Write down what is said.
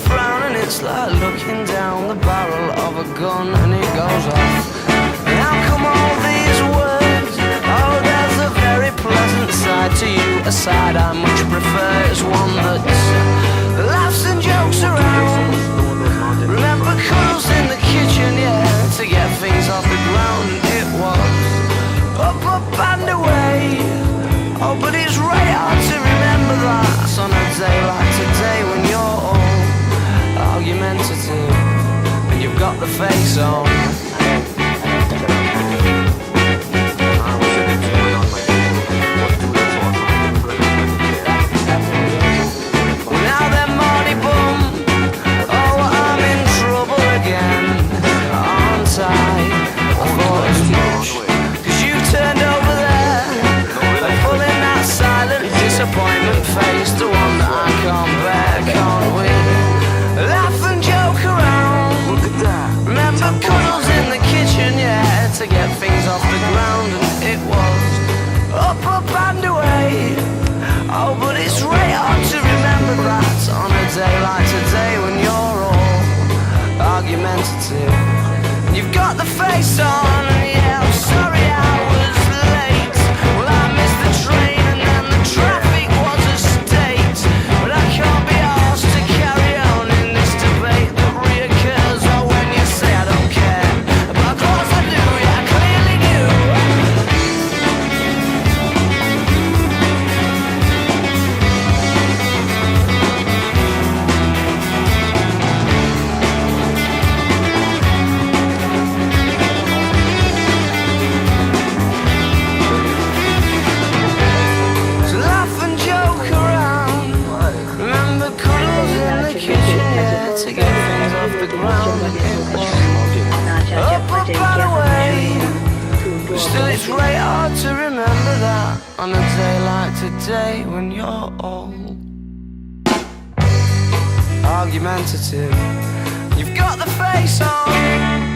frown, and it's like looking down the barrel of a gun, and it goes off. And how come all these words? Oh, there's a very pleasant side to you, a side I much prefer. It's one that laughs and jokes around. Remember cuddles in the kitchen, yeah, to get things off the ground. It was up and away. Oh, but it's right hard to remember that on a day like today, when you're all argumentative and you've got the face on. Now then, Marty Bum, oh, I'm in trouble again, aren't I? I thought as much, 'cause you turned over there and pulling that silent disappointment face, the one that I can't bear, can't we? Laugh and joke around. Remember cuddles in the kitchen, yeah, to get things off the ground, and it was up and away. Oh, but it's right hard to remember that on a day like today, when you're all argumentative and you've got the face on. And yeah, I'm sorry I was late. Well, I missed the train and then the traffic was a state. But I can't be asked to carry on in this debate that reoccurs. Oh, when you say I don't care, but of course I do, yeah, I clearly do. So laugh and joke around. Remember cuddles in the kitchen, yeah, to get things off the ground. And it was up and away. But still it's right hard to remember that on a day like today, when you're all argumentative. You've got the face on.